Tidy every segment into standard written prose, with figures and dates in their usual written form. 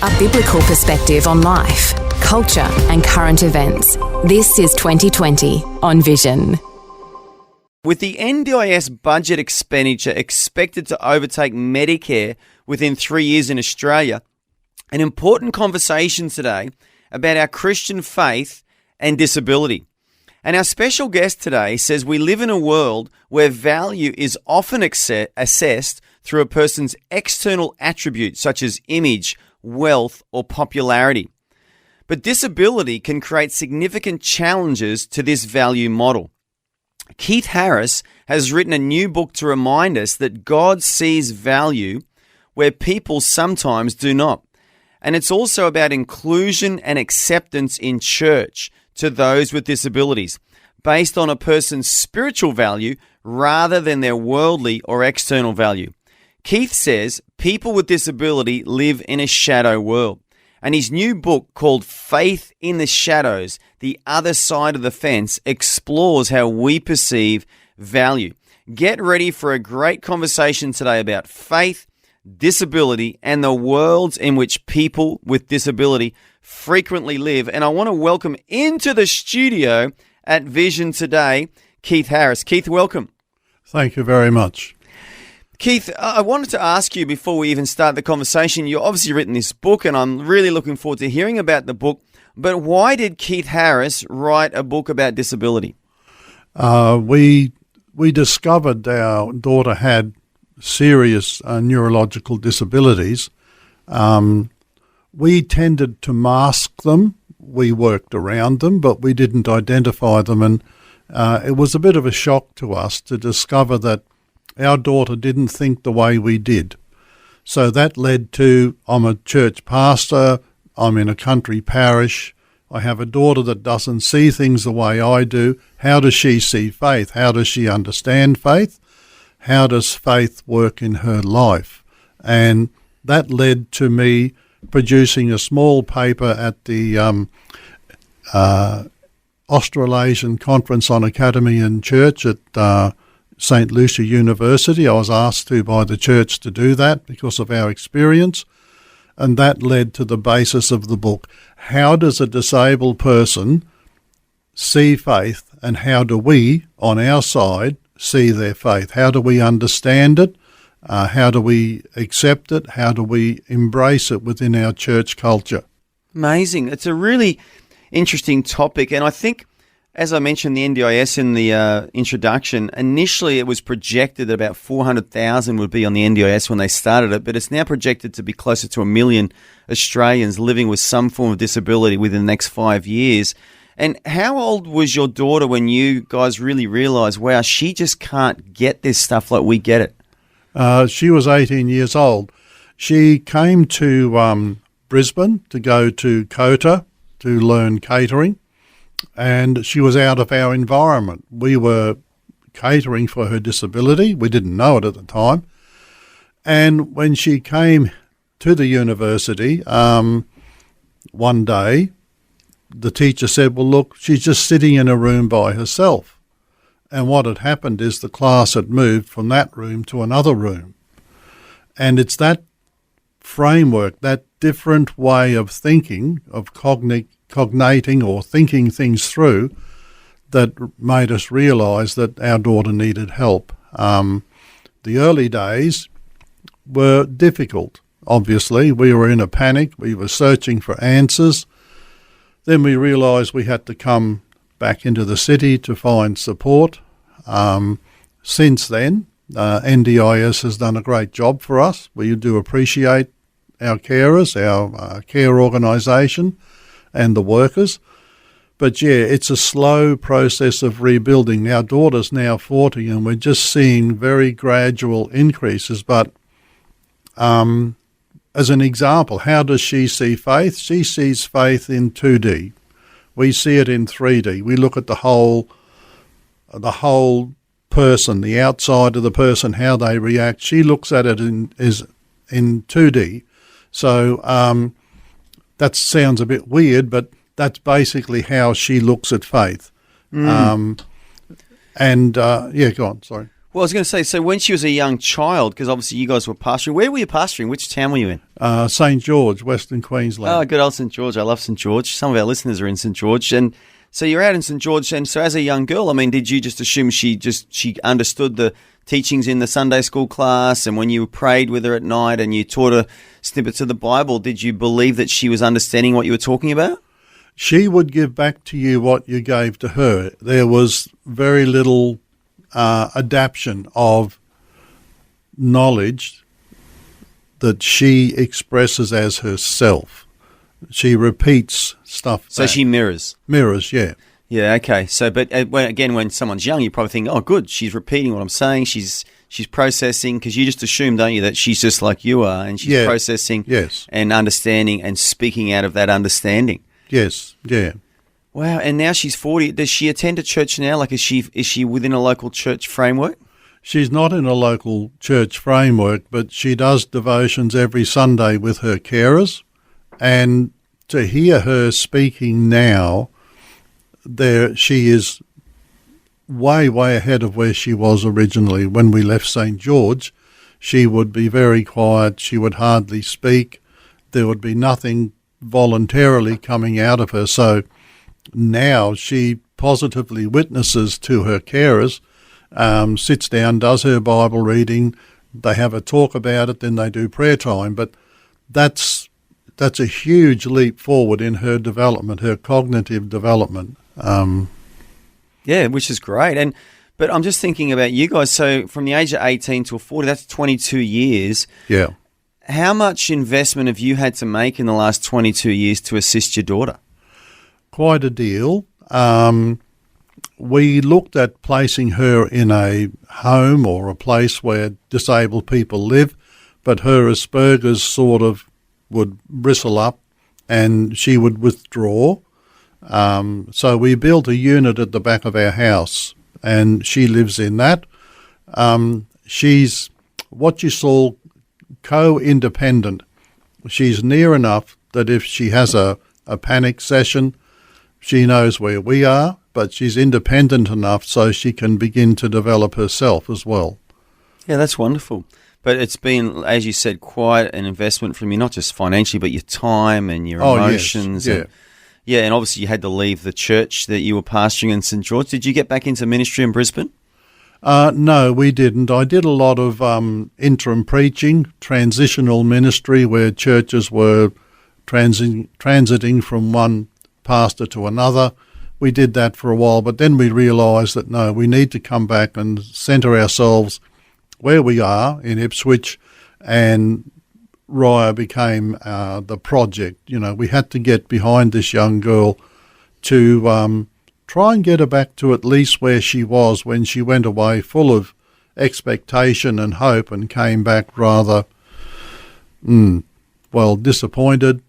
A biblical perspective on life, culture and current events. This is 2020 on Vision. With the NDIS budget expenditure expected to overtake Medicare within 3 years in Australia, an important conversation today about our Christian faith and disability. And our special guest today says we live in a world where value is often assessed through a person's external attributes such as image, wealth, or popularity. But disability can create significant challenges to this value model. Keith Harris has written a new book to remind us that God sees value where people sometimes do not. And it's also about inclusion and acceptance in church to those with disabilities, based on a person's spiritual value rather than their worldly or external value. Keith says people with disability live in a shadow world. And his new book called Faith in the Shadows, The Other Side of the Fence, explores how we perceive value. Get ready for a great conversation today about faith, disability, and the worlds in which people with disability frequently live. And I want to welcome into the studio at Vision today, Keith Harris. Keith, welcome. Thank you very much. Keith, I wanted to ask you before we even start the conversation, you've obviously written this book and I'm really looking forward to hearing about the book, but why did Keith Harris write a book about disability? We discovered our daughter had serious neurological disabilities. We tended to mask them. We worked around them, but we didn't identify them. And it was a bit of a shock to us to discover that our daughter didn't think the way we did. So that led to, I'm a church pastor, I'm in a country parish, I have a daughter that doesn't see things the way I do. How does she see faith? How does she understand faith? How does faith work in her life? And that led to me producing a small paper at the Australasian Conference on Academy and Church at St. Lucia University. I was asked to by the church to do that because of our experience, and that led to the basis of the book. How does a disabled person see faith, and how do we, on our side, see their faith? How do we understand it? How do we accept it? How do we embrace it within our church culture? Amazing. It's a really interesting topic, and I think, as I mentioned, the NDIS in the introduction, initially it was projected that about 400,000 would be on the NDIS when they started it, but it's now projected to be closer to 1 million Australians living with some form of disability within the next 5 years. And how old was your daughter when you guys really realised, wow, she just can't get this stuff like we get it? She was 18 years old. She came to Brisbane to go to COTA to learn catering. And she was out of our environment. We were catering for her disability. We didn't know it at the time. And when she came to the university, one day, the teacher said, well, look, she's just sitting in a room by herself. And what had happened is the class had moved from that room to another room. And it's that framework, that different way of thinking, of cognating or thinking things through, that made us realise that our daughter needed help. The early days were difficult, obviously. We were in a panic. We were searching for answers. Then we realised we had to come back into the city to find support. Since then, NDIS has done a great job for us. We do appreciate our carers, our care organisation, and the workers. But yeah, it's a slow process of rebuilding. Our daughter's now 40 and we're just seeing very gradual increases. But as an example, how does she see faith? She sees faith in 2D. We see it in 3D. We look at the whole person, the outside of the person, how they react. She looks at it in 2D. So that sounds a bit weird, but that's basically how she looks at faith. Yeah, go on, sorry. Well, I was going to say, so when she was a young child, because obviously you guys were pastoring, where were you pastoring? Which town were you in? St George, Western Queensland. Oh, good old St George. I love St George. Some of our listeners are in St George. And so you're out in St George. And so as a young girl, I mean, did you just assume she understood the teachings in the Sunday school class? And when you prayed with her at night and you taught her snippets of the Bible, did you believe that she was understanding what you were talking about? She would give back to you what you gave to her. There was very little adaptation of knowledge that she expresses as herself. She repeats stuff. So she mirrors. Mirrors, yeah. Yeah, okay. So, but when someone's young, you probably think, oh, good, she's repeating what I'm saying. She's processing, because you just assume, don't you, that she's just like you are, and she's processing and understanding and speaking out of that understanding. Yes, yeah. Wow, and now she's 40. Does she attend a church now? Like, is she within a local church framework? She's not in a local church framework, but she does devotions every Sunday with her carers. And to hear her speaking now, she is way, way ahead of where she was originally. When we left St. George, she would be very quiet. She would hardly speak. There would be nothing voluntarily coming out of her. So now she positively witnesses to her carers, sits down, does her Bible reading. They have a talk about it, then they do prayer time. But that's a huge leap forward in her development, her cognitive development. Yeah, which is great. But I'm just thinking about you guys. So from the age of 18 to 40, that's 22 years. Yeah. How much investment have you had to make in the last 22 years to assist your daughter? Quite a deal. We looked at placing her in a home or a place where disabled people live, but her Asperger's sort of would bristle up and she would withdraw. So we built a unit at the back of our house and she lives in that. She's what you saw co-independent. She's near enough that if she has a panic session, she knows where we are, but she's independent enough so she can begin to develop herself as well. Yeah, that's wonderful. But it's been, as you said, quite an investment from you, not just financially, but your time and your emotions. Yes. And obviously you had to leave the church that you were pastoring in St. George. Did you get back into ministry in Brisbane? No, we didn't. I did a lot of interim preaching, transitional ministry, where churches were transiting from one pastor to another. We did that for a while, but then we realised that, no, we need to come back and centre ourselves where we are in Ipswich, and Raya became the project. You know, we had to get behind this young girl to try and get her back to at least where she was when she went away, full of expectation and hope, and came back rather, disappointed.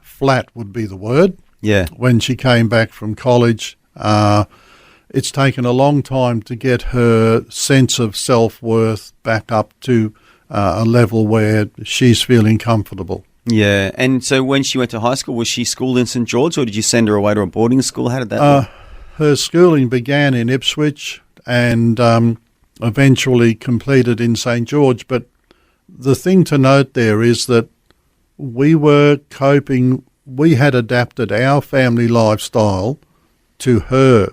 Flat would be the word. Yeah. When she came back from college, it's taken a long time to get her sense of self-worth back up to a level where she's feeling comfortable. Yeah, and so when she went to high school, was she schooled in St. George, or did you send her away to a boarding school? How did that work? Her schooling began in Ipswich and eventually completed in St. George. But the thing to note there is that we were coping, we had adapted our family lifestyle to her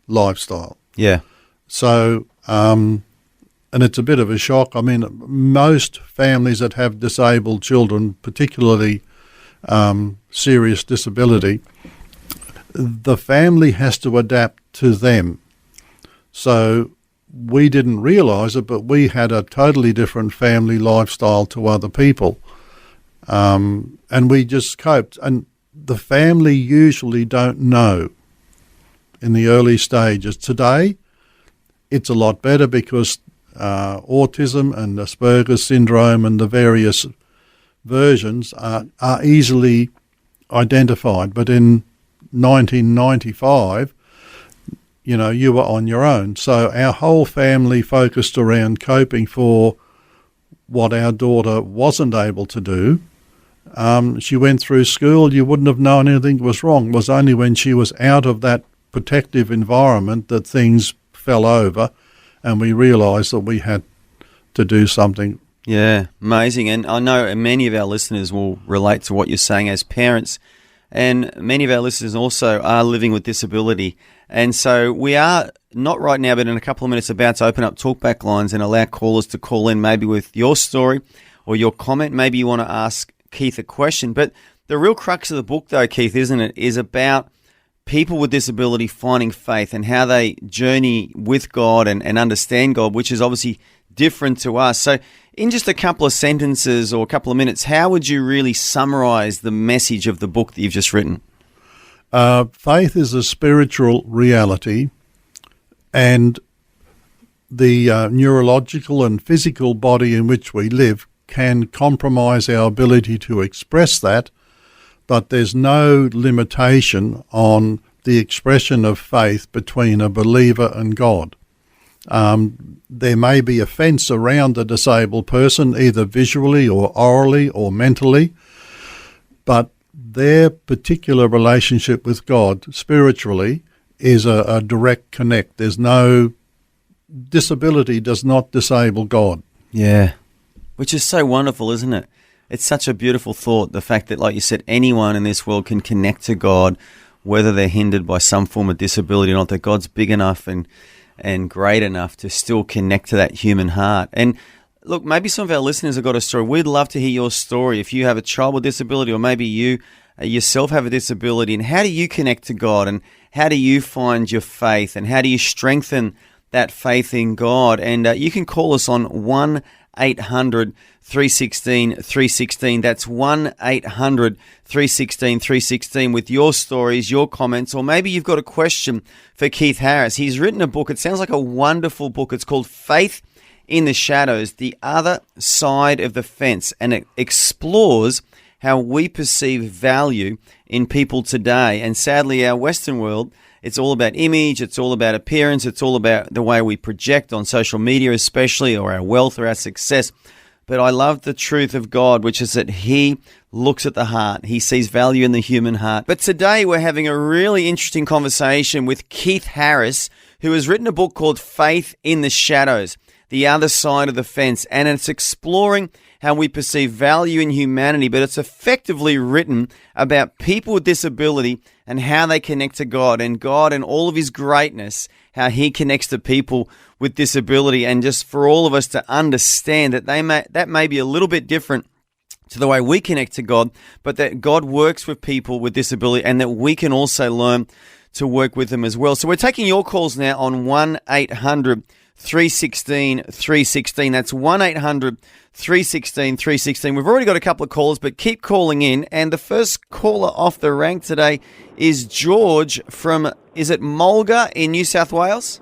lifestyle. Yeah. So, and it's a bit of a shock. I mean, most families that have disabled children, particularly serious disability, the family has to adapt to them. So we didn't realise it, but we had a totally different family lifestyle to other people. And we just coped. And the family usually don't know in the early stages. Today, it's a lot better because autism and Asperger's syndrome and the various versions are easily identified. But in 1995, you were on your own. So our whole family focused around coping for what our daughter wasn't able to do. She went through school. You wouldn't have known anything was wrong. It was only when she was out of that protective environment that things fell over. and we realised that we had to do something. Yeah, amazing. And I know many of our listeners will relate to what you're saying as parents, and many of our listeners also are living with disability. And so we are not right now, but in a couple of minutes about to open up talkback lines and allow callers to call in maybe with your story or your comment. Maybe you want to ask Keith a question. But the real crux of the book, though, Keith, isn't it, is about people with disability finding faith and how they journey with God and understand God, which is obviously different to us. So in just a couple of sentences or a couple of minutes, how would you really summarize the message of the book that you've just written? Faith is a spiritual reality, and the neurological and physical body in which we live can compromise our ability to express that, but there's no limitation on the expression of faith between a believer and God. There may be a fence around a disabled person, either visually or orally or mentally, but their particular relationship with God spiritually is a direct connect. There's no disability does not disable God. Yeah, which is so wonderful, isn't it? It's such a beautiful thought, the fact that, like you said, anyone in this world can connect to God, whether they're hindered by some form of disability or not, that God's big enough and great enough to still connect to that human heart. And look, maybe some of our listeners have got a story. We'd love to hear your story. If you have a child with disability, or maybe you yourself have a disability, and how do you connect to God, and how do you find your faith, and how do you strengthen that faith in God? And you can call us on 1-800-316-316. That's 1-800-316-316 with your stories, your comments, or maybe you've got a question for Keith Harris. He's written a book. It sounds like a wonderful book. It's called Faith in the Shadows, The Other Side of the Fence, and it explores how we perceive value in people today. And sadly, our Western world, it's all about image, it's all about appearance, it's all about the way we project on social media especially, or our wealth or our success. But I love the truth of God, which is that He looks at the heart. He sees value in the human heart. But today we're having a really interesting conversation with Keith Harris, who has written a book called Faith in the Shadows, The Other Side of the Fence. And it's exploring how we perceive value in humanity, but it's effectively written about people with disability and how they connect to God, and God and all of His greatness, how He connects to people with disability, and just for all of us to understand that that may be a little bit different to the way we connect to God, but that God works with people with disability and that we can also learn to work with them as well. So we're taking your calls now on 1-800-316-316. That's 1-800-316-316. We've already got a couple of callers, but keep calling in. And the first caller off the rank today is George from, is it Mulga in New South Wales?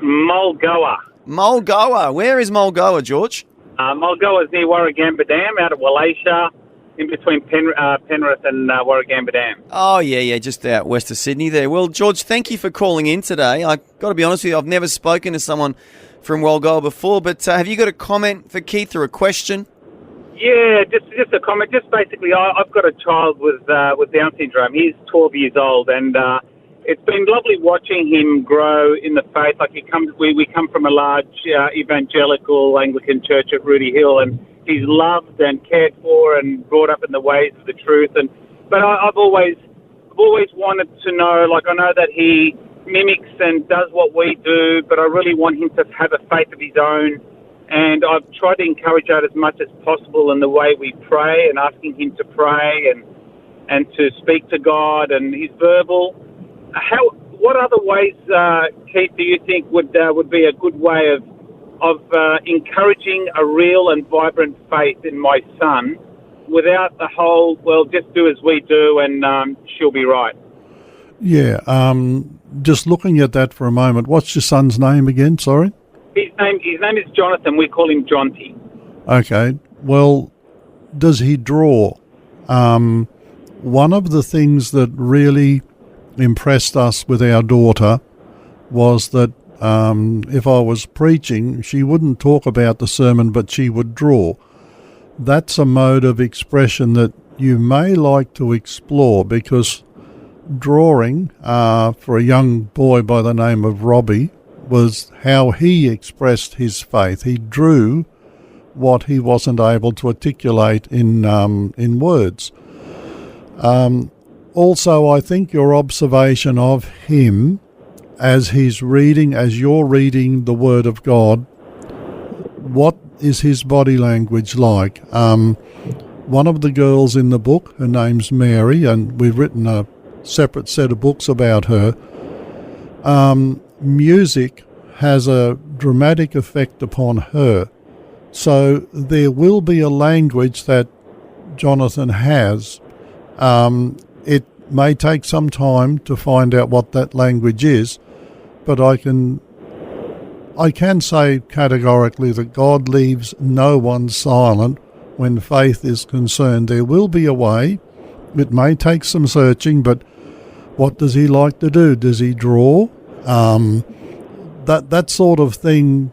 Mulgoa. Mulgoa. Where is Mulgoa, George? Mulgoa is near Warragamba Dam, out of Wallacea, in between Penrith and Warragamba Dam. Oh, yeah, just out west of Sydney there. Well, George, thank you for calling in today. I've got to be honest with you, I've never spoken to someone from Mulgoa before, but have you got a comment for Keith or a question? Yeah, just a comment. Just basically, I've got a child with Down syndrome. He's 12 years old, and it's been lovely watching him grow in the faith. Like we come from a large evangelical Anglican church at Rooty Hill, and he's loved and cared for and brought up in the ways of the truth. But I've always wanted to know. Like, I know that he mimics and does what we do, but I really want him to have a faith of his own. And I've tried to encourage that as much as possible in the way we pray, and asking him to pray and to speak to God, and he's verbal. What other ways, Keith, do you think would be a good way of encouraging a real and vibrant faith in my son, without the whole, well, just do as we do and she'll be right? Yeah, just looking at that for a moment, what's your son's name again? Sorry? His name is Jonathan. We call him Jonty. Okay. Well, does he draw? One of the things that really impressed us with our daughter was that if I was preaching, she wouldn't talk about the sermon, but she would draw. That's a mode of expression that you may like to explore, because drawing for a young boy by the name of Robbie was how he expressed his faith. He drew what he wasn't able to articulate in words. Also, I think your observation of him as you're reading the Word of God, what is his body language like? One of the girls in the book, her name's Mary, and we've written a separate set of books about her. Music has a dramatic effect upon her. So there will be a language that Jonathan has. It may take some time to find out what that language is, but I can say categorically that God leaves no one silent when faith is concerned. There will be a way. It may take some searching, but what does he like to do? Does he draw? That sort of thing,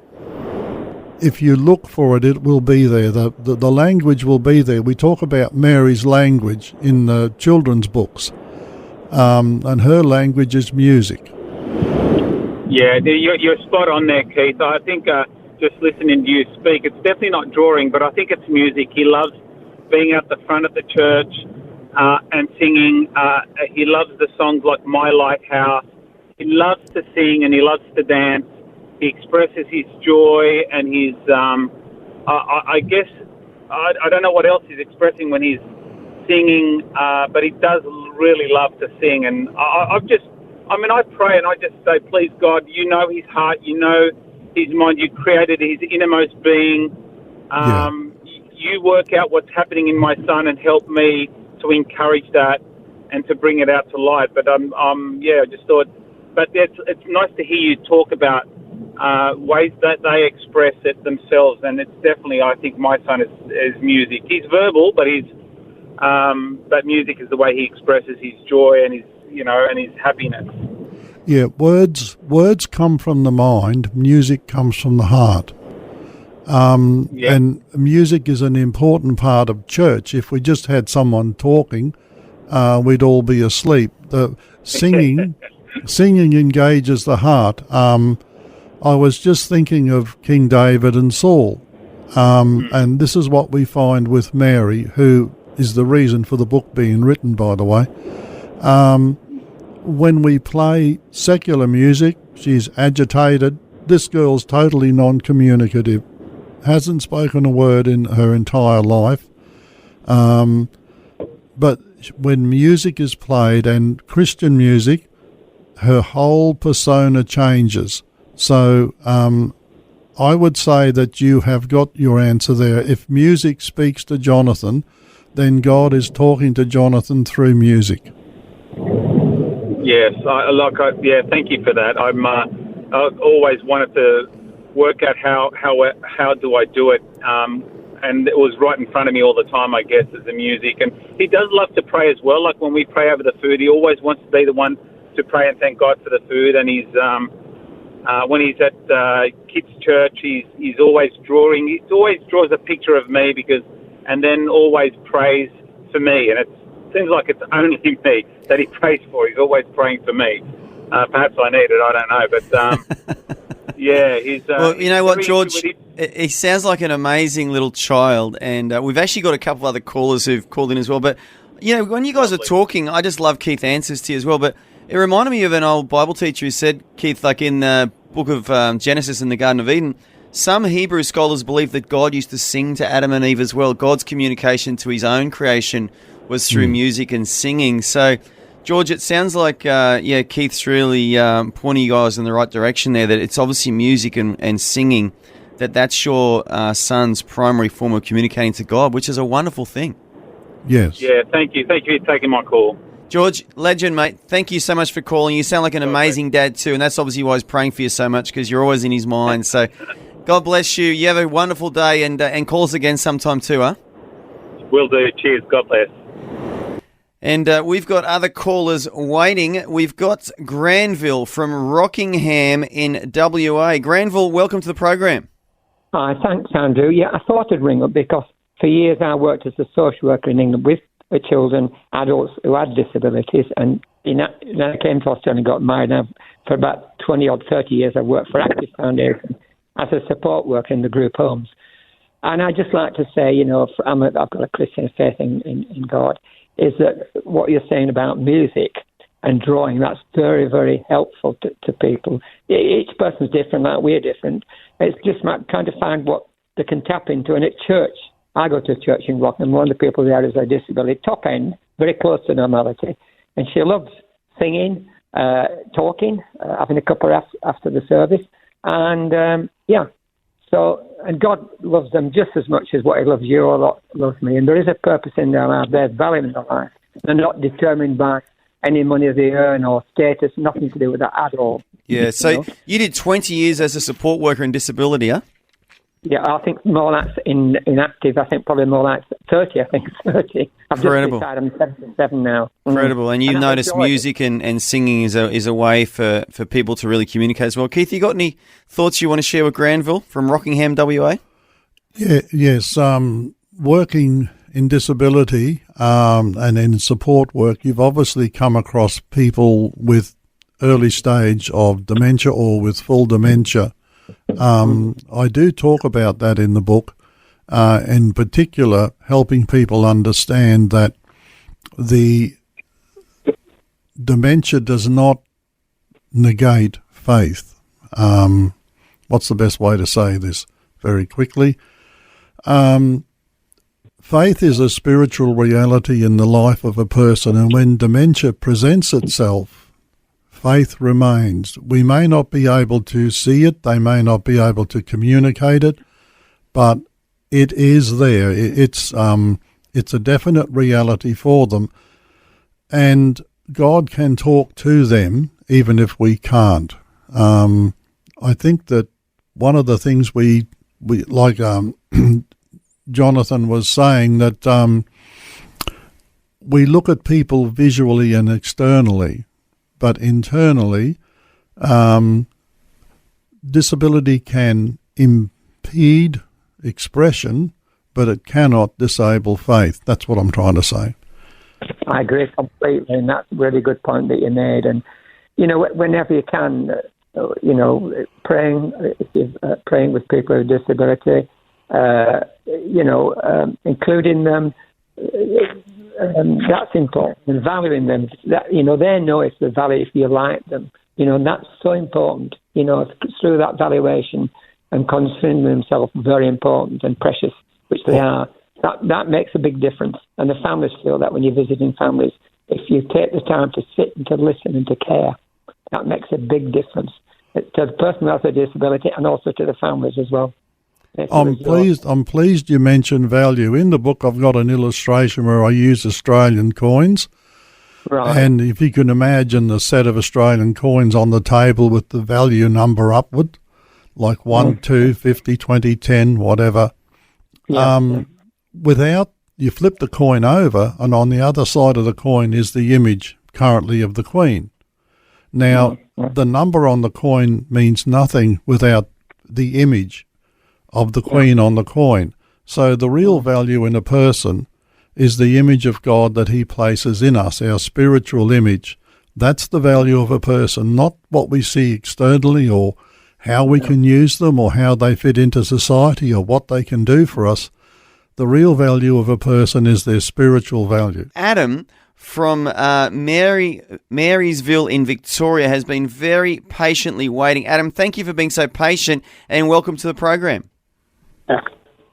if you look for it, it will be there. The language will be there. We talk about Mary's language in the children's books, and her language is music. Yeah, you're spot on there, Keith. I think just listening to you speak, it's definitely not drawing, but I think it's music. He loves being out the front of the church and singing. He loves the songs like My Lighthouse. He loves to sing and he loves to dance. He expresses his joy and his, I guess, I don't know what else he's expressing when he's singing, but he does really love to sing. And I pray and I just say, please, God, you know his heart, you know his mind, you created his innermost being. You work out what's happening in my son and help me to encourage that and to bring it out to light. But I just thought, but it's nice to hear you talk about ways that they express it themselves, and it's definitely, I think, my son is music. He's verbal, but but music is the way he expresses his joy and his happiness. Yeah, words come from the mind. Music comes from the heart. And music is an important part of church. If we just had someone talking, we'd all be asleep. The singing engages the heart. I was just thinking of King David and Saul, and this is what we find with Mary, who is the reason for the book being written, by the way. When we play secular music, she's agitated. This girl's totally non-communicative, hasn't spoken a word in her entire life. But when music is played, and Christian music, her whole persona changes. So I would say that you have got your answer there. If music speaks to Jonathan, then God is talking to Jonathan through music. Yes, thank you for that. I've always wanted to work out how do I do it, and it was right in front of me all the time, I guess, as the music. And he does love to pray as well. Like when we pray over the food, he always wants to be the one to pray and thank God for the food. And he's when he's at kids' church, he's always drawing. He always draws a picture of me and then always prays for me. And it seems like it's only me that he prays for. He's always praying for me. Perhaps I need it. I don't know, but he's. Well, you know what, George? He sounds like an amazing little child, and we've actually got a couple other callers who've called in as well. But when you guys are talking, I just love Keith's answers to you as well. But it reminded me of an old Bible teacher who said, Keith, like in the book of Genesis in the Garden of Eden, some Hebrew scholars believe that God used to sing to Adam and Eve as well. God's communication to his own creation was through music and singing. So, George, it sounds like, Keith's really pointing you guys in the right direction there, that it's obviously music and singing, that's your son's primary form of communicating to God, which is a wonderful thing. Yes. Yeah, thank you. Thank you for taking my call. George, legend, mate. Thank you so much for calling. You sound like an amazing dad too, and that's obviously why he's praying for you so much, because you're always in his mind. So God bless you. You have a wonderful day, and call us again sometime too, huh? Will do. Cheers. God bless. And we've got other callers waiting. We've got Granville from Rockingham in WA. Granville, welcome to the program. Hi, thanks, Andrew. Yeah, I thought I'd ring up because for years I worked as a social worker in England with for children, adults who had disabilities. And then I came to Australia and got married. And for about 20 or 30 years, I worked for Active Foundation as a support worker in the group homes. And I just like to say, I've got a Christian faith in God, is that what you're saying about music and drawing, that's very, very helpful to people. Each person's different, like we're different. It's just kind of find what they can tap into. And at church, I go to a church in Rockingham. One of the people there is a disability, top end, very close to normality. And she loves singing, talking, having a cuppa after the service. And, and God loves them just as much as what he loves you or loves me. And there is a purpose in their life. There's value in their life. They're not determined by any money they earn or status, nothing to do with that at all. Yeah, so you did 20 years as a support worker in disability, huh? Yeah, I think more like in active. I think probably more like 30. I think it's 30. I've Incredible. just decided I'm 77 now. Incredible. And you've noticed music and singing is a way for people to really communicate as well. Keith, you got any thoughts you want to share with Granville from Rockingham, WA? Yes. Working in disability and in support work, you've obviously come across people with early stage of dementia or with full dementia. I do talk about that in the book, in particular helping people understand that the dementia does not negate faith. What's the best way to say this very quickly? Faith is a spiritual reality in the life of a person, and when dementia presents itself, faith remains. We may not be able to see it, they may not be able to communicate it, but it is there. It's a definite reality for them, and God can talk to them even if we can't. I think that one of the things we like Jonathan was saying, that we look at people visually and externally, but internally, disability can impede expression, but it cannot disable faith. That's what I'm trying to say. I agree completely, and that's a really good point that you made. And, whenever you can, praying with people with disability, including them, that's important, and valuing them. That, they know it's the value if you like them. And that's so important. Through that valuation and considering themselves very important and precious, which they are. That makes a big difference. And the families feel that when you're visiting families, if you take the time to sit and to listen and to care, that makes a big difference to the person who has a disability and also to the families as well. I'm pleased you mentioned value. In the book, I've got an illustration where I use Australian coins. Right. And if you can imagine the set of Australian coins on the table with the value number upward, like 1, 2, 50, 20, 10, whatever. Yeah. You flip the coin over, and on the other side of the coin is the image currently of the Queen. Now, the number on the coin means nothing without the image of the Queen on the coin. So the real value in a person is the image of God that he places in us, our spiritual image. That's the value of a person, not what we see externally or how we can use them or how they fit into society or what they can do for us. The real value of a person is their spiritual value. Adam from Marysville in Victoria has been very patiently waiting. Adam, thank you for being so patient and welcome to the program.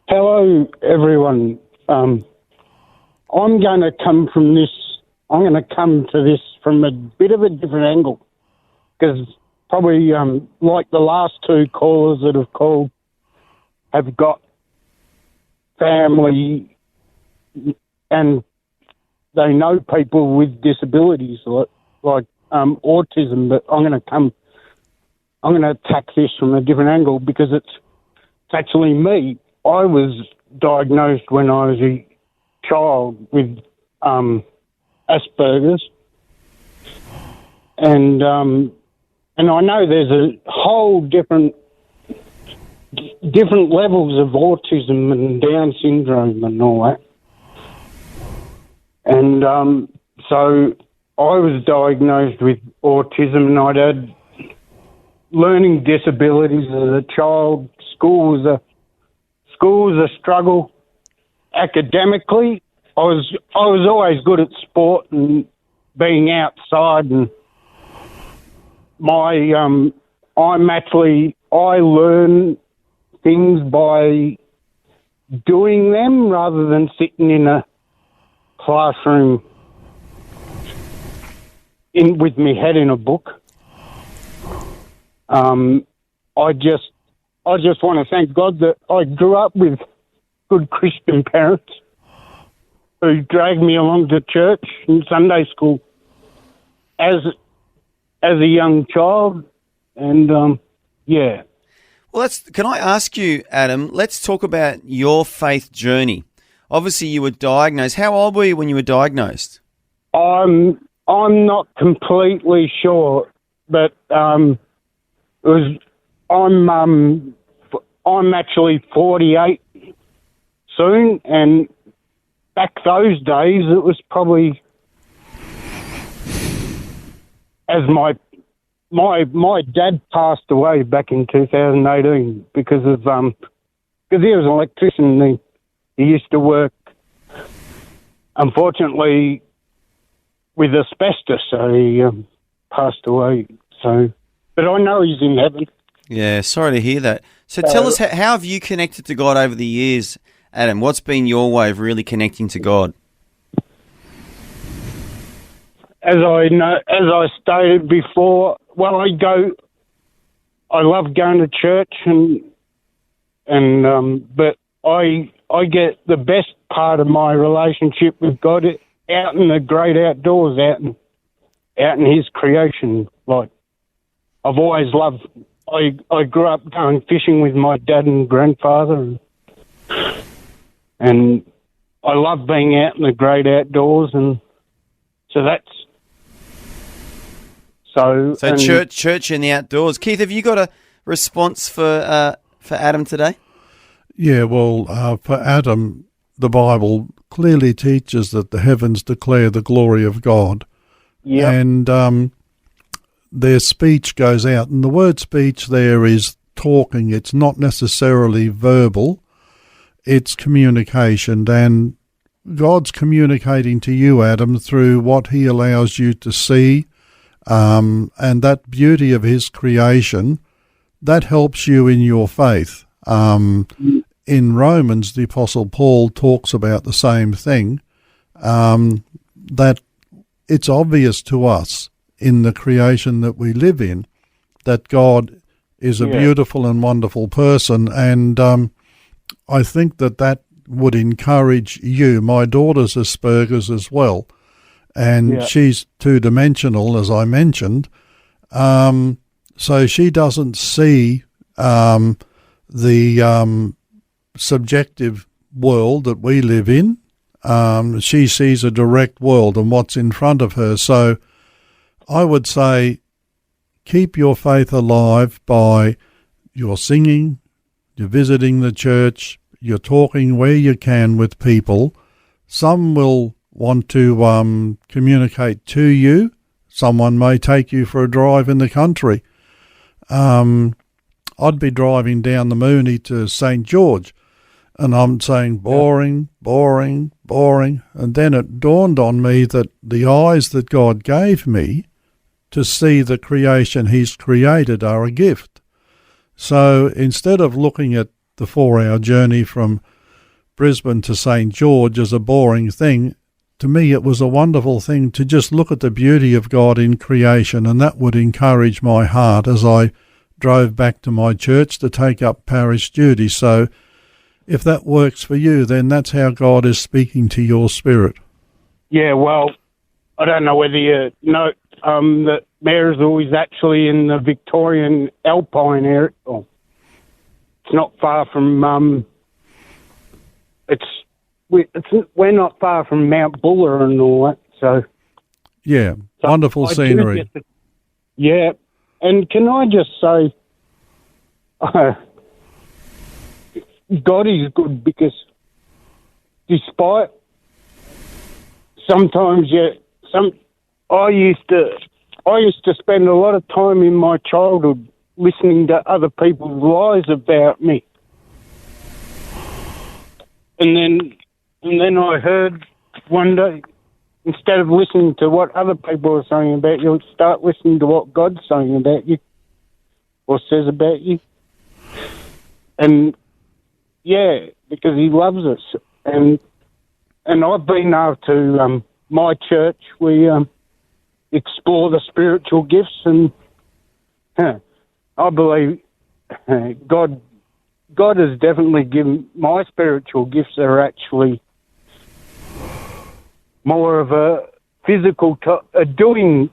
Hello, everyone. I'm going to come to this from a bit of a different angle, because probably like the last two callers that have called have got family and they know people with disabilities like autism, but I'm going to attack this from a different angle because it's actually me. I was diagnosed when I was a child with Asperger's, and I know there's a whole different levels of autism and Down syndrome and all that. And so I was diagnosed with autism, and I'd had learning disabilities as a child. School was a struggle. Academically, I was always good at sport and being outside, and I learn things by doing them rather than sitting in a classroom with my head in a book. I just want to thank God that I grew up with good Christian parents who dragged me along to church and Sunday school as a young child, and yeah. Well, can I ask you, Adam, let's talk about your faith journey. Obviously, you were diagnosed. How old were you when you were diagnosed? I'm not completely sure, but I'm actually 48 soon, and back those days it was probably as my dad passed away back in 2018 because he was an electrician. He used to work, unfortunately, with asbestos, so he passed away. So, but I know he's in heaven. Yeah, sorry to hear that. So tell us, how have you connected to God over the years, Adam? What's been your way of really connecting to God? As I stated before, well, I love going to church but I get the best part of my relationship with God out in the great outdoors, out in His creation. Like, I've always loved. I grew up going fishing with my dad and grandfather, and I love being out in the great outdoors, and so that's. So church in the outdoors. Keith, have you got a response for Adam today? Yeah, well, for Adam, the Bible clearly teaches that the heavens declare the glory of God. Yeah. And their speech goes out. And the word speech there is talking. It's not necessarily verbal. It's communication. And God's communicating to you, Adam, through what He allows you to see. And that beauty of His creation, that helps you in your faith. In Romans, the Apostle Paul talks about the same thing, that it's obvious to us in the creation that we live in that God is a beautiful and wonderful person, and I think that would encourage you. My daughter's Asperger's as well, and she's two-dimensional, as I mentioned, so she doesn't see the subjective world that we live in. She sees a direct world and what's in front of her. So I would say keep your faith alive by your singing, you're visiting the church, you're talking where you can with people. Some will want to communicate to you. Someone may take you for a drive in the country. I'd be driving down the Moonee to St. George, and I'm saying boring, boring, boring. And then it dawned on me that the eyes that God gave me to see the creation He's created are a gift. So instead of looking at the 4-hour journey from Brisbane to St. George as a boring thing, to me it was a wonderful thing to just look at the beauty of God in creation, and that would encourage my heart as I drove back to my church to take up parish duty. So if that works for you, then that's how God is speaking to your spirit. Yeah, well, I don't know whether you know that Marysville is actually in the Victorian Alpine area. Oh, it's not far from we're not far from Mount Buller and all that. So wonderful scenery. Yeah. And can I just say, God is good, because despite sometimes I used to spend a lot of time in my childhood listening to other people's lies about me. And then I heard one day, instead of listening to what other people are saying about you, start listening to what God's saying about you or says about you. And yeah, because he loves us. And I've been able to, my church, we explore the spiritual gifts, and I believe God has definitely given my spiritual gifts are actually more of a physical, a doing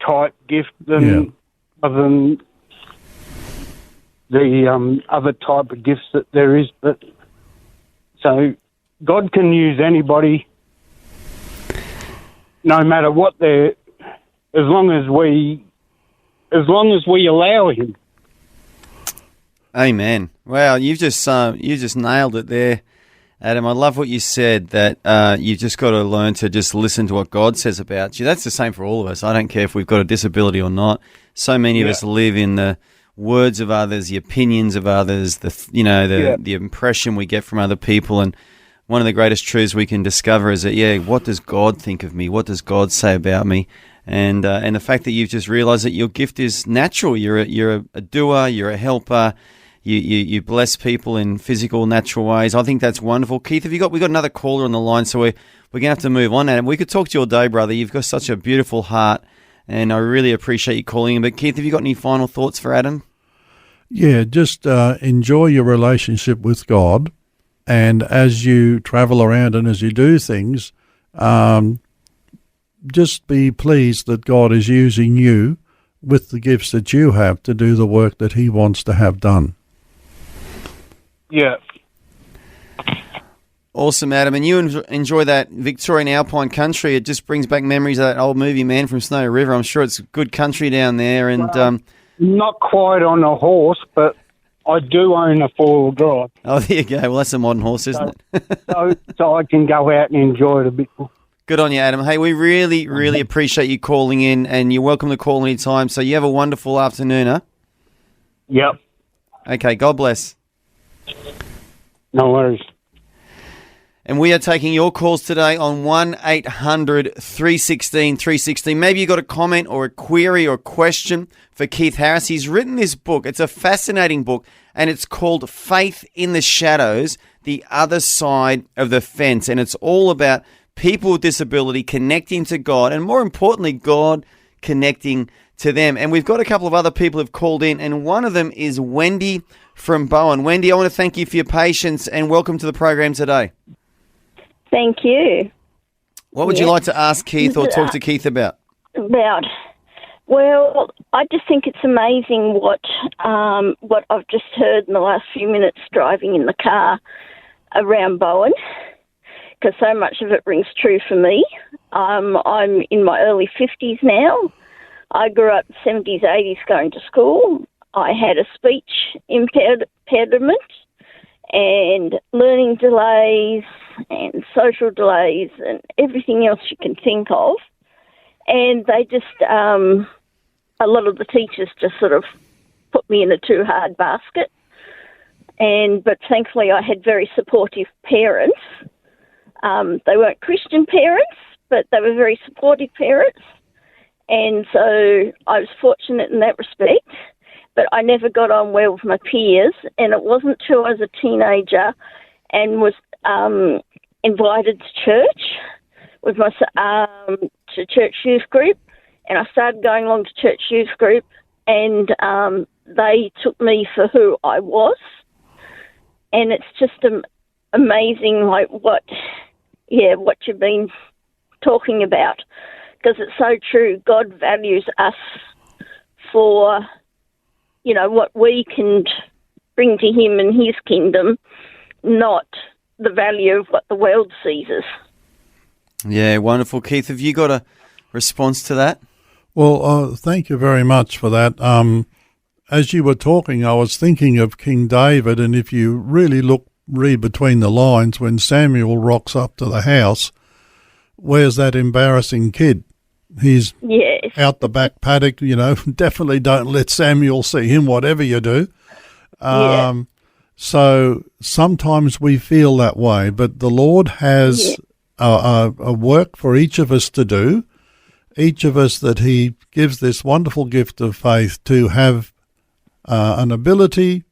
type gift than the other type of gifts that there is. But so God can use anybody, no matter what they're, as long as we allow Him. Amen. Wow, you just nailed it there, Adam. I love what you said, that you've just got to learn to just listen to what God says about you. That's the same for all of us. I don't care if we've got a disability or not. So many of us live in the words of others, the opinions of others, the impression we get from other people. And one of the greatest truths we can discover is that, what does God think of me? What does God say about me? And the fact that you've just realised that your gift is natural. You're a doer. You're a helper. You bless people in physical, natural ways. I think that's wonderful. Keith, we've got another caller on the line, so we're going to have to move on. Adam, we could talk to you all day, brother. You've got such a beautiful heart, and I really appreciate you calling in. But Keith, have you got any final thoughts for Adam? Yeah, just enjoy your relationship with God, and as you travel around and as you do things, just be pleased that God is using you with the gifts that you have to do the work that He wants to have done. Yeah. Awesome, Adam. And you enjoy that Victorian Alpine country. It just brings back memories of that old movie, Man from Snow River. I'm sure it's good country down there. And not quite on a horse, but I do own a four-wheel drive. Oh, there you go. Well, that's a modern horse, isn't it? so I can go out and enjoy it a bit more. Good on you, Adam. Hey, we really, really appreciate you calling in, and you're welcome to call any time. So you have a wonderful afternoon, huh? Yep. Okay, God bless. No worries. And we are taking your calls today on 1-800-316-316. Maybe you got a comment or a query or question for Keith Harris. He's written this book. It's a fascinating book, and it's called Faith in the Shadows, The Other Side of the Fence. And it's all about people with disability connecting to God, and more importantly, God connecting to them. And we've got a couple of other people who've called in, and one of them is Wendy from Bowen. Wendy, I want to thank you for your patience, and welcome to the program today. Thank you. What would you like to ask Keith or talk to Keith about? Well, I just think it's amazing what I've just heard in the last few minutes driving in the car around Bowen, because so much of it rings true for me. I'm in my early 50s now. I grew up 70s, 80s going to school. I had a speech impediment and learning delays and social delays and everything else you can think of. And they just, a lot of the teachers just sort of put me in a too hard basket. But thankfully I had very supportive parents. They weren't Christian parents, but they were very supportive parents. And so I was fortunate in that respect. But I never got on well with my peers, and it wasn't till I was a teenager and was invited to church with my to church youth group, and I started going along to church youth group, and they took me for who I was, and it's just amazing, like what you've been talking about, because it's so true. God values us for what we can bring to Him and His kingdom, not the value of what the world sees us. Yeah, wonderful. Keith, have you got a response to that? Well, thank you very much for that. As you were talking, I was thinking of King David, and if you really read between the lines, when Samuel rocks up to the house, where's that embarrassing kid? He's Yes. out the back paddock, definitely don't let Samuel see him, whatever you do. Yeah. So sometimes we feel that way, but the Lord has a work for each of us to do, each of us that he gives this wonderful gift of faith to have an ability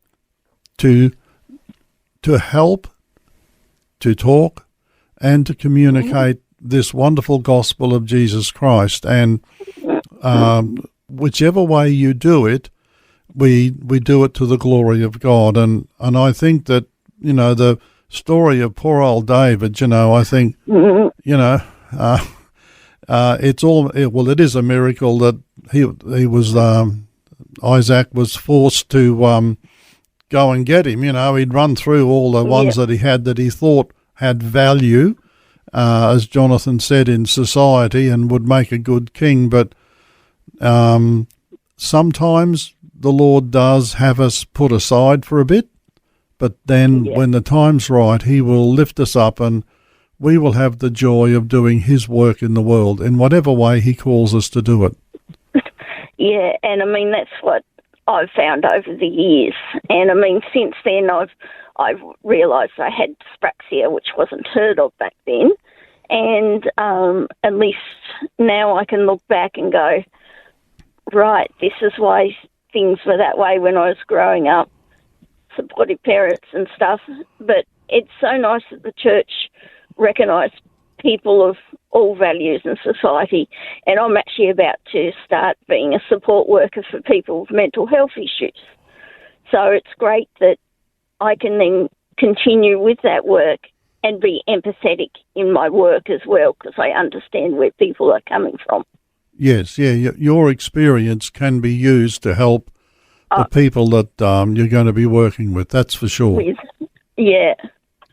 to help, to talk, and to communicate this wonderful gospel of Jesus Christ. And whichever way you do it, we do it to the glory of God. And I think that, the story of poor old David, I think, it is a miracle that he was, Isaac was forced to go and get him. He'd run through all the ones that he had that he thought had value, as Jonathan said, in society and would make a good king. But sometimes the Lord does have us put aside for a bit, but then when the time's right, he will lift us up and we will have the joy of doing his work in the world in whatever way he calls us to do it. Yeah, and I mean, that's what I've found over the years. And I mean, since then I've realised I had dyspraxia, which wasn't heard of back then. And at least now I can look back and go, right, this is why things were that way when I was growing up, supportive parents and stuff. But it's so nice that the church recognise people of all values in society. And I'm actually about to start being a support worker for people with mental health issues. So it's great that I can then continue with that work and be empathetic in my work as well, because I understand where people are coming from. Yes, your experience can be used to help the people that you're going to be working with, that's for sure. Yeah.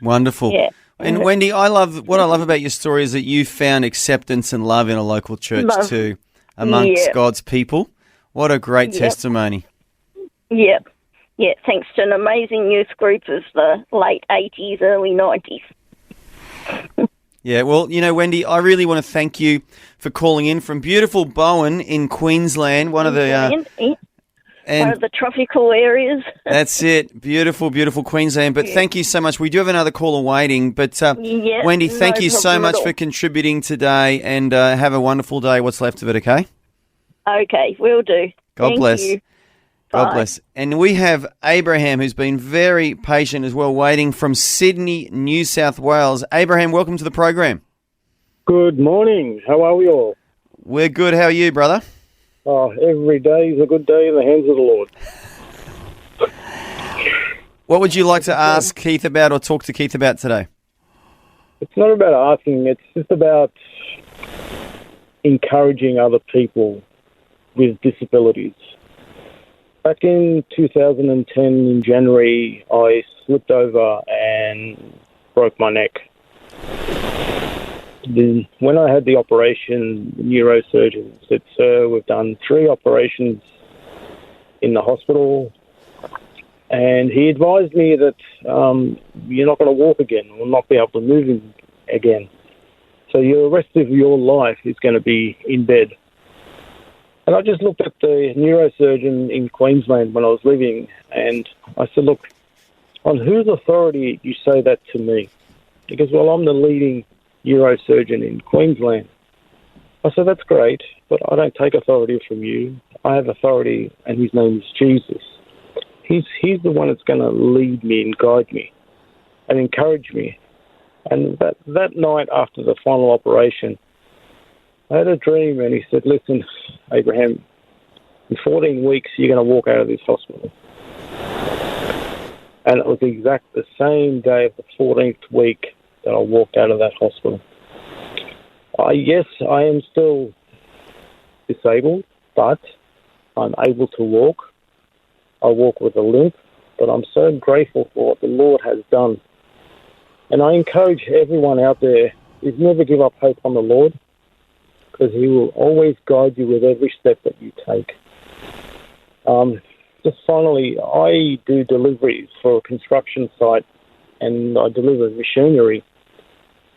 Wonderful. Yeah. And Wendy, what I love about your story is that you found acceptance and love in a local church too, amongst God's people. What a great testimony. Yep. Yeah, thanks to an amazing youth group of the late 80s, early 90s. Yeah, well, Wendy, I really want to thank you for calling in from beautiful Bowen in Queensland, one of the tropical areas. That's it. Beautiful, beautiful Queensland. But thank you so much. We do have another caller waiting. But Wendy, thank you so much for contributing today, and have a wonderful day, what's left of it, okay? Okay, will do. God bless. You. God Bye. bless. And we have Abraham, who's been very patient as well, waiting from Sydney, New South Wales. Abraham, welcome to the program. Good morning. How are we all? We're good. How are you, brother? Oh, every day is a good day in the hands of the Lord. What would you like to ask Keith about or talk to Keith about today? It's not about asking. It's just about encouraging other people with disabilities. Back in 2010, in January, I slipped over and broke my neck. Then when I had the operation, the neurosurgeon said, "Sir, we've done 3 operations in the hospital." And he advised me that you're not going to walk again or not be able to move again. So the rest of your life is going to be in bed. And I just looked at the neurosurgeon in Queensland when I was living, and I said, "Look, on whose authority you say that to me?" He goes, "Well, I'm the leading neurosurgeon in Queensland." I said, "That's great, but I don't take authority from you. I have authority, and his name is Jesus. He's the one that's going to lead me and guide me and encourage me." And that night after the final operation, I had a dream, and he said, "Listen, Abraham, in 14 weeks you're going to walk out of this hospital." And it was the same day of the 14th week that I walked out of that hospital. Yes, I am still disabled, but I'm able to walk. I walk with a limp, but I'm so grateful for what the Lord has done. And I encourage everyone out there, is never give up hope on the Lord, because he will always guide you with every step that you take. Just finally, I do deliveries for a construction site, and I deliver machinery.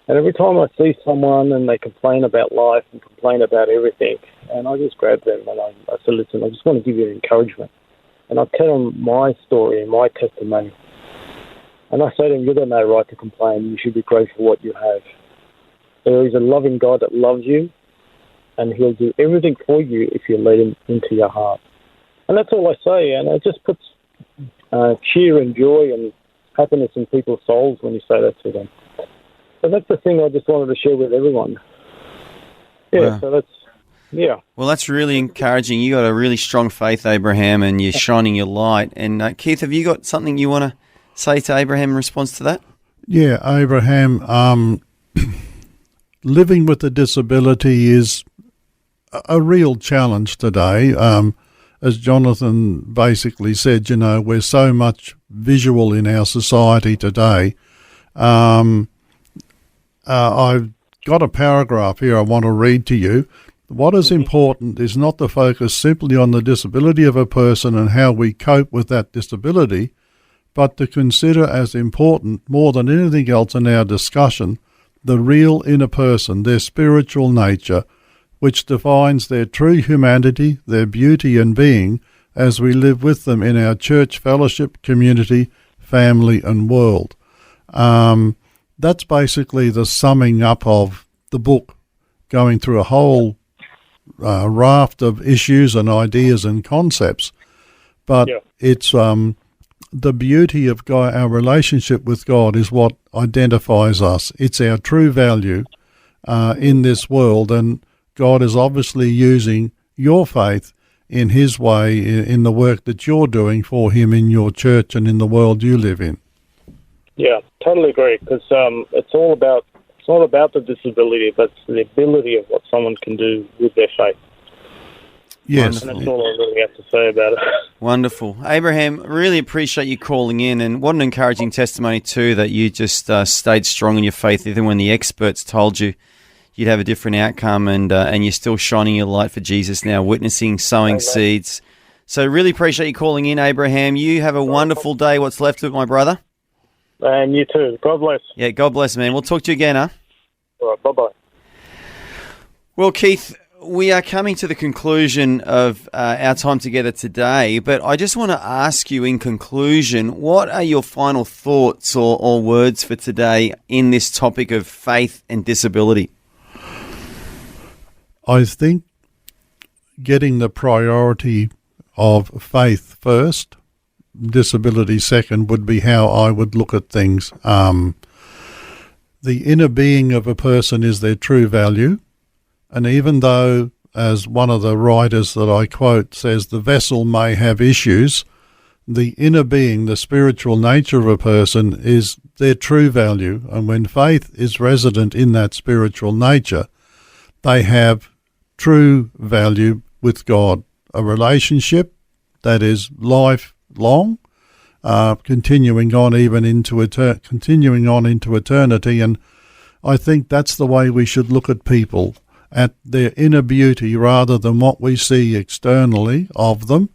And every time I see someone and they complain about life and complain about everything, and I just grab them and I say, listen, I just want to give you encouragement. And I tell them my story and my testimony. And I say to them, you've got no right to complain. You should be grateful for what you have. There is a loving God that loves you, and he'll do everything for you if you let him into your heart. And that's all I say, and it just puts cheer and joy and happiness in people's souls when you say that to them. So that's the thing I just wanted to share with everyone. Yeah, Wow. so that's, yeah. Well, that's really encouraging. You got a really strong faith, Abraham, and you're shining your light. And Keith, have you got something you want to say to Abraham in response to that? Yeah, Abraham, living with a disability is a real challenge today. As Jonathan basically said, we're so much visual in our society today. I've got a paragraph here I want to read to you. What is important is not to focus simply on the disability of a person and how we cope with that disability, but to consider as important, more than anything else in our discussion, the real inner person, their spiritual nature, which defines their true humanity, their beauty and being, as we live with them in our church fellowship, community, family and world. That's basically the summing up of the book, going through a whole raft of issues and ideas and concepts. But it's the beauty of God, our relationship with God is what identifies us. It's our true value in this world, and God is obviously using your faith in his way in the work that you're doing for him in your church and in the world you live in. Yeah, totally agree, because it's not about the disability, but it's the ability of what someone can do with their faith. Yes. And that's all I really have to say about it. Wonderful. Abraham, really appreciate you calling in, and what an encouraging testimony too that you just stayed strong in your faith even when the experts told you you'd have a different outcome, and you're still shining your light for Jesus now, witnessing, sowing seeds. So really appreciate you calling in, Abraham. You have a wonderful day, what's left of it, my brother. And you too. God bless. Yeah, God bless, man. We'll talk to you again, huh? All right, bye-bye. Well, Keith, we are coming to the conclusion of our time together today, but I just want to ask you in conclusion, what are your final thoughts or words for today in this topic of faith and disability? I think getting the priority of faith first, disability second, would be how I would look at things. The inner being of a person is their true value. And even though, as one of the writers that I quote says, the vessel may have issues, the inner being, the spiritual nature of a person is their true value. And when faith is resident in that spiritual nature, they have true value with God, a relationship that is lifelong, continuing on into eternity. And I think that's the way we should look at people, at their inner beauty rather than what we see externally of them.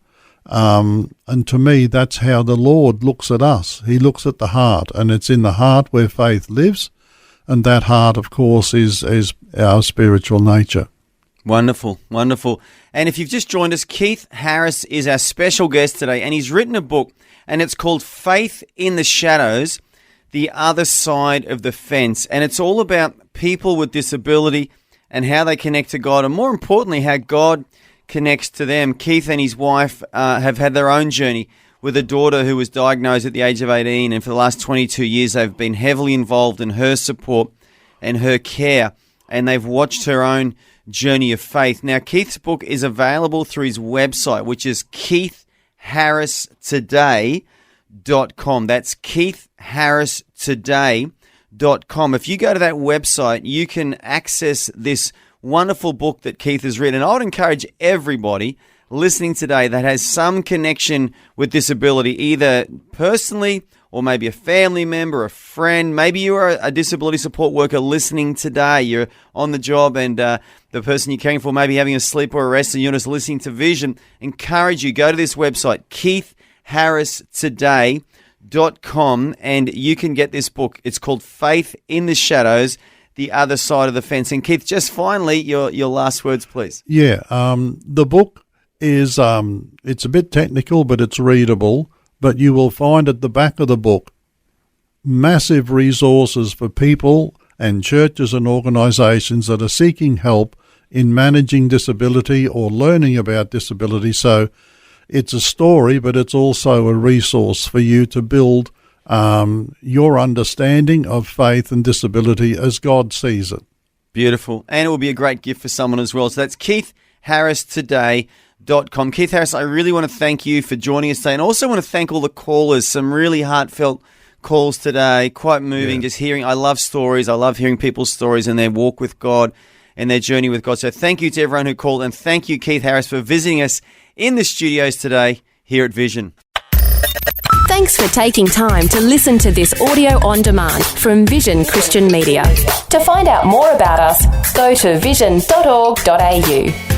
And to me, that's how the Lord looks at us. He looks at the heart, and it's in the heart where faith lives, and that heart, of course, is our spiritual nature. Wonderful, wonderful. And if you've just joined us, Keith Harris is our special guest today, and he's written a book, and it's called Faith in the Shadows, The Other Side of the Fence. And it's all about people with disability and how they connect to God, and more importantly, how God connects to them. Keith and his wife have had their own journey with a daughter who was diagnosed at the age of 18, and for the last 22 years, they've been heavily involved in her support and her care, and they've watched her own journey of faith. Now, Keith's book is available through his website, which is KeithHarrisToday.com. That's KeithHarrisToday.com. If you go to that website, you can access this wonderful book that Keith has written. And I would encourage everybody listening today that has some connection with disability, either personally or maybe a family member, a friend. Maybe you are a disability support worker listening today. You're on the job, and the person you're caring for may be having a sleep or a rest, and you're just listening to Vision. Encourage you, go to this website, KeithHarrisToday.com, and you can get this book. It's called Faith in the Shadows, the other side of the fence. And Keith, just finally, your last words, please. Yeah, the book is it's a bit technical, but it's readable. But you will find at the back of the book massive resources for people and churches and organisations that are seeking help in managing disability or learning about disability. So it's a story, but it's also a resource for you to build your understanding of faith and disability as God sees it. Beautiful. And it will be a great gift for someone as well. So that's KeithHarrisToday.com. Keith Harris, I really want to thank you for joining us today, and also want to thank all the callers. Some really heartfelt calls today, quite moving. Just hearing, I love stories. I love hearing people's stories and their walk with God and their journey with God. So thank you to everyone who called, and thank you, Keith Harris, for visiting us in the studios today here at Vision. Thanks for taking time to listen to this audio on demand from Vision Christian Media. To find out more about us, go to vision.org.au.